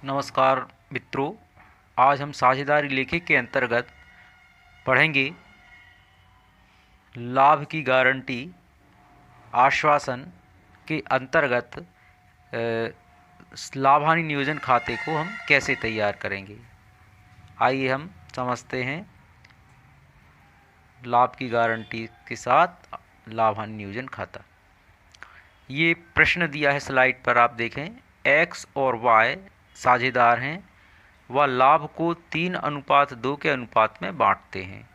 नमस्कार मित्रों। आज हम साझेदारी लेखे के अंतर्गत पढ़ेंगे लाभ की गारंटी आश्वासन के अंतर्गत लाभानी नियोजन खाते को हम कैसे तैयार करेंगे। आइए हम समझते हैं लाभ की गारंटी के साथ लाभानी नियोजन खाता। ये प्रश्न दिया है स्लाइड पर, आप देखें। एक्स और वाई साझेदार हैं व लाभ को 3:2 के अनुपात में बांटते हैं।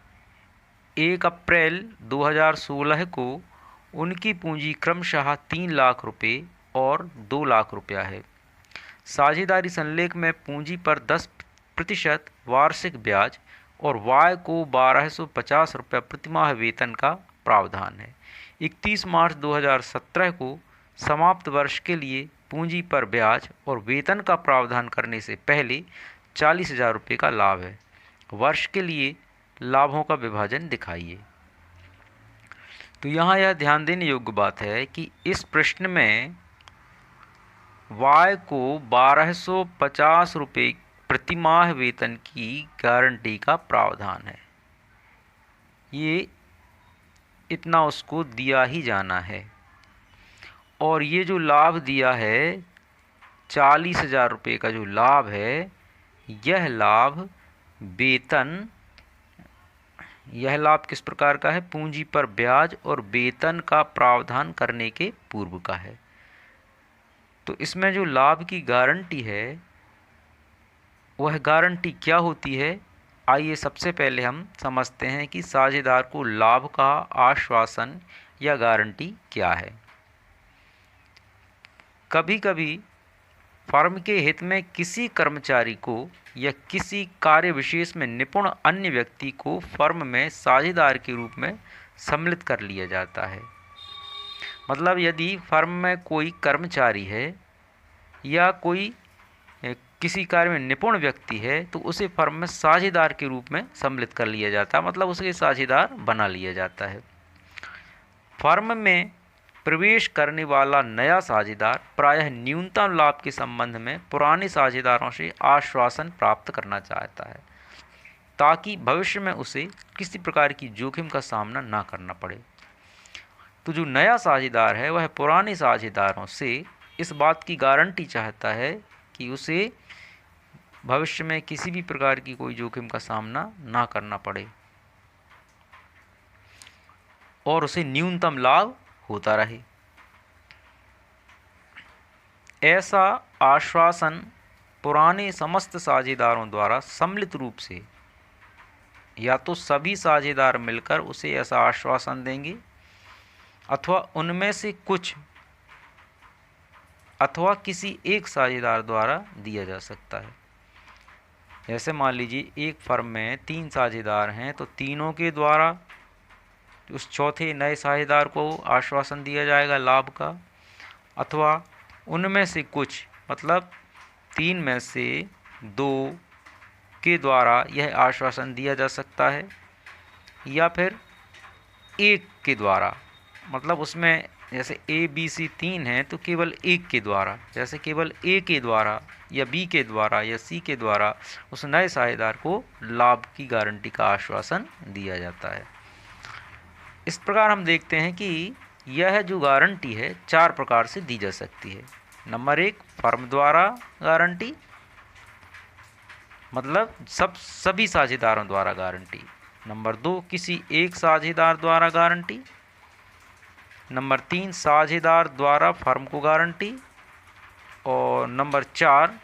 1 अप्रैल 2016 को उनकी पूंजी क्रमशः 3 लाख रुपए और 2 लाख रुपया है। साझेदारी संलेख में पूंजी पर 10% वार्षिक ब्याज और वाय को 1250 रुपये प्रतिमाह वेतन का प्रावधान है। 31 मार्च 2017 को समाप्त वर्ष के लिए पूंजी पर ब्याज और वेतन का प्रावधान करने से पहले 40,000 रुपये का लाभ है। वर्ष के लिए लाभों का विभाजन दिखाइए। तो यहाँ यह ध्यान देने योग्य बात है कि इस प्रश्न में वाय को 1250 रुपये प्रतिमाह वेतन की गारंटी का प्रावधान है। ये इतना उसको दिया ही जाना है। और ये जो लाभ दिया है 40,000 रुपये का जो लाभ है, यह लाभ किस प्रकार का है? पूंजी पर ब्याज और वेतन का प्रावधान करने के पूर्व का है। तो इसमें जो लाभ की गारंटी है वह गारंटी क्या होती है? आइए सबसे पहले हम समझते हैं कि साझेदार को लाभ का आश्वासन या गारंटी क्या है। कभी कभी फर्म के हित में किसी कर्मचारी को या किसी कार्य विशेष में निपुण अन्य व्यक्ति को फर्म में साझेदार के रूप में सम्मिलित कर लिया जाता है। मतलब यदि फर्म में कोई कर्मचारी है या कोई किसी कार्य में निपुण व्यक्ति है तो उसे फर्म में साझेदार के रूप में सम्मिलित कर लिया जाता है, मतलब उसे साझेदार बना लिया जाता है। फर्म में प्रवेश करने वाला नया साझेदार प्रायः न्यूनतम लाभ के संबंध में पुराने साझेदारों से आश्वासन प्राप्त करना चाहता है ताकि भविष्य में उसे किसी प्रकार की जोखिम का सामना ना करना पड़े। तो जो नया साझेदार है वह पुराने साझेदारों से इस बात की गारंटी चाहता है कि उसे भविष्य में किसी भी प्रकार की कोई जोखिम का सामना ना करना पड़े और उसे न्यूनतम लाभ होता रहे। ऐसा आश्वासन पुराने समस्त साझेदारों द्वारा सम्मिलित रूप से या तो सभी साझेदार मिलकर उसे ऐसा आश्वासन देंगे अथवा उनमें से कुछ अथवा किसी एक साझेदार द्वारा दिया जा सकता है। जैसे मान लीजिए एक फर्म में 3 साझेदार हैं तो तीनों के द्वारा उस चौथे नए साझेदार को आश्वासन दिया जाएगा लाभ का, अथवा उनमें से कुछ मतलब 3 में से 2 के द्वारा यह आश्वासन दिया जा सकता है, या फिर एक के द्वारा, मतलब उसमें जैसे ए बी सी 3 हैं तो केवल एक के द्वारा, जैसे केवल ए के द्वारा या बी के द्वारा या सी के द्वारा उस नए साझेदार को लाभ की गारंटी का आश्वासन दिया जाता है। इस प्रकार हम देखते हैं कि यह जो गारंटी है 4 प्रकार से दी जा सकती है। नंबर 1 फर्म द्वारा गारंटी, मतलब सभी साझेदारों द्वारा गारंटी। नंबर 2 किसी एक साझेदार द्वारा गारंटी। नंबर 3 साझेदार द्वारा फर्म को गारंटी। और नंबर 4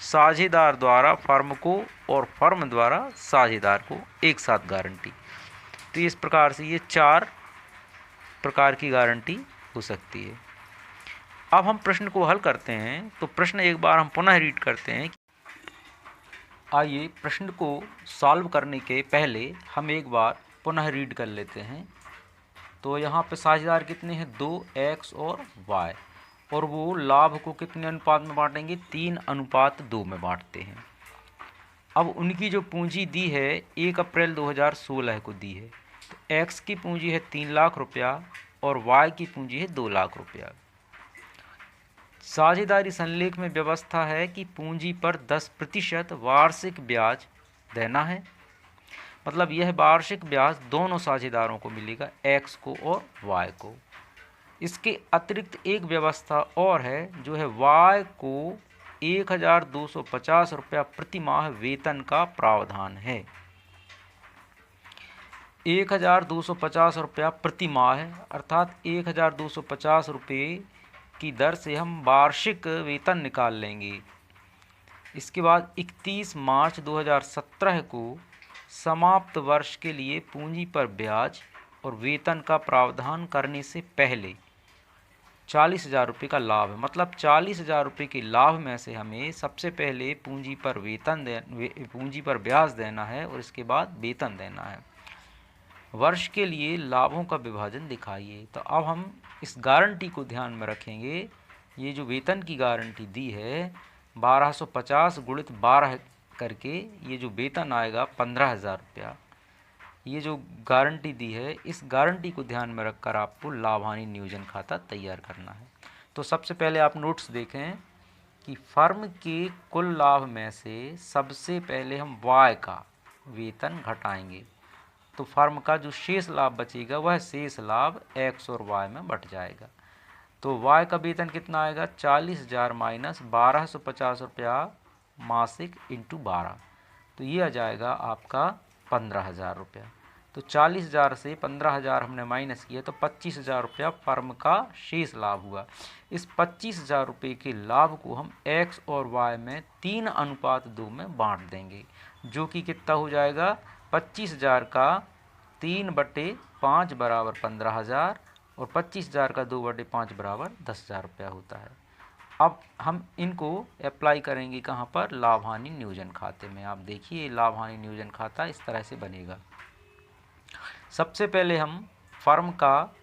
साझेदार द्वारा फर्म को और फर्म द्वारा साझेदार को एक साथ गारंटी। तो इस प्रकार से ये 4 प्रकार की गारंटी हो सकती है। अब हम प्रश्न को हल करते हैं। तो प्रश्न एक बार हम पुनः रीड करते हैं। आइए प्रश्न को सॉल्व करने के पहले हम एक बार पुनः रीड कर लेते हैं। तो यहाँ पे साझेदार कितने हैं? 2 एक्स और वाई, और वो लाभ को कितने अनुपात में बांटेंगे? 3:2 में बांटते हैं। अब उनकी जो पूंजी दी है 1 अप्रैल 2016 को दी है। तो एक्स की पूंजी है 3 लाख रुपया और वाई की पूंजी है 2 लाख रुपया। साझेदारी संलेख में व्यवस्था है कि पूंजी पर 10% वार्षिक ब्याज देना है। मतलब यह वार्षिक ब्याज दोनों साझेदारों को मिलेगा, एक्स को और वाई को। इसके अतिरिक्त एक व्यवस्था और है, जो है वाई को 1250 रुपया प्रति माह वेतन का प्रावधान है। 1250 रुपया प्रति माह, अर्थात 1250 रुपये की दर से हम वार्षिक वेतन निकाल लेंगे। इसके बाद 31 मार्च 2017 को समाप्त वर्ष के लिए पूंजी पर ब्याज और वेतन का प्रावधान करने से पहले 40,000 रुपये का लाभ है। मतलब 40,000 रुपये के लाभ में से हमें सबसे पहले पूंजी पर ब्याज देना है और इसके बाद वेतन देना है। वर्ष के लिए लाभों का विभाजन दिखाइए। तो अब हम इस गारंटी को ध्यान में रखेंगे। ये जो वेतन की गारंटी दी है 1250 गुणित 12 करके, ये जो वेतन आएगा 15,000 रुपया, ये जो गारंटी दी है, इस गारंटी को ध्यान में रखकर आपको लाभ हानि नियोजन खाता तैयार करना है। तो सबसे पहले आप नोट्स देखें कि फर्म के कुल लाभ में से सबसे पहले हम वाई का वेतन घटाएंगे, तो फर्म का जो शेष लाभ बचेगा वह शेष लाभ एक्स और वाई में बट जाएगा। तो वाई का वेतन कितना आएगा, 40,000 माइनस 1250 रुपया मासिक इंटू 12, तो ये आ जाएगा आपका 15,000 रुपया। तो 40,000 से 15,000 हमने माइनस किया तो 25,000 रुपया फर्म का शेष लाभ हुआ। इस 25,000 रुपये के लाभ को हम एक्स और वाई में 3:2 में बांट देंगे, जो कि कितना हो जाएगा, 25,000 का 3/5 बराबर 15,000 और 25,000 का 2/5 बराबर 10,000 रुपया होता है। अब हम इनको अप्लाई करेंगे कहाँ पर, लाभ हानि नियोजन खाते में। आप देखिए लाभ हानि नियोजन खाता इस तरह से बनेगा। सबसे पहले हम फर्म का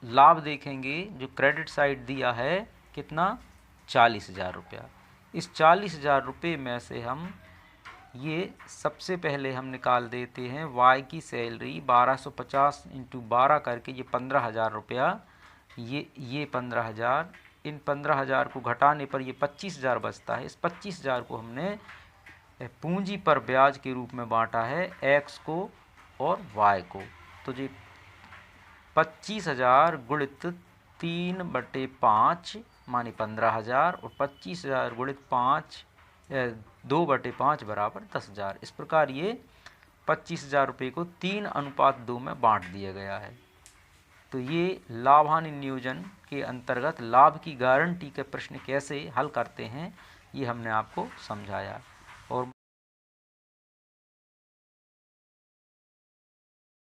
लाभ देखेंगे, जो क्रेडिट साइड दिया है कितना, 40,000 रुपया। इस 40,000 रुपये में से हम ये सबसे पहले हम निकाल देते हैं वाई की सैलरी 1250 इंटू 12 करके, ये 15,000 रुपया, ये 15,000, इन 15,000 को घटाने पर ये 25,000 बचता है। इस 25,000 को हमने पूंजी पर ब्याज के रूप में बांटा है एक्स को और वाई को। तो ये 25,000 गुणित 3/5 माने 15,000 और 25,000 गुणित 2/5 बराबर 10,000। इस प्रकार ये 25,000 रुपये को 3:2 में बांट दिया गया है। तो ये लाभ हानि नियोजन के अंतर्गत लाभ की गारंटी के प्रश्न कैसे हल करते हैं, ये हमने आपको समझाया। और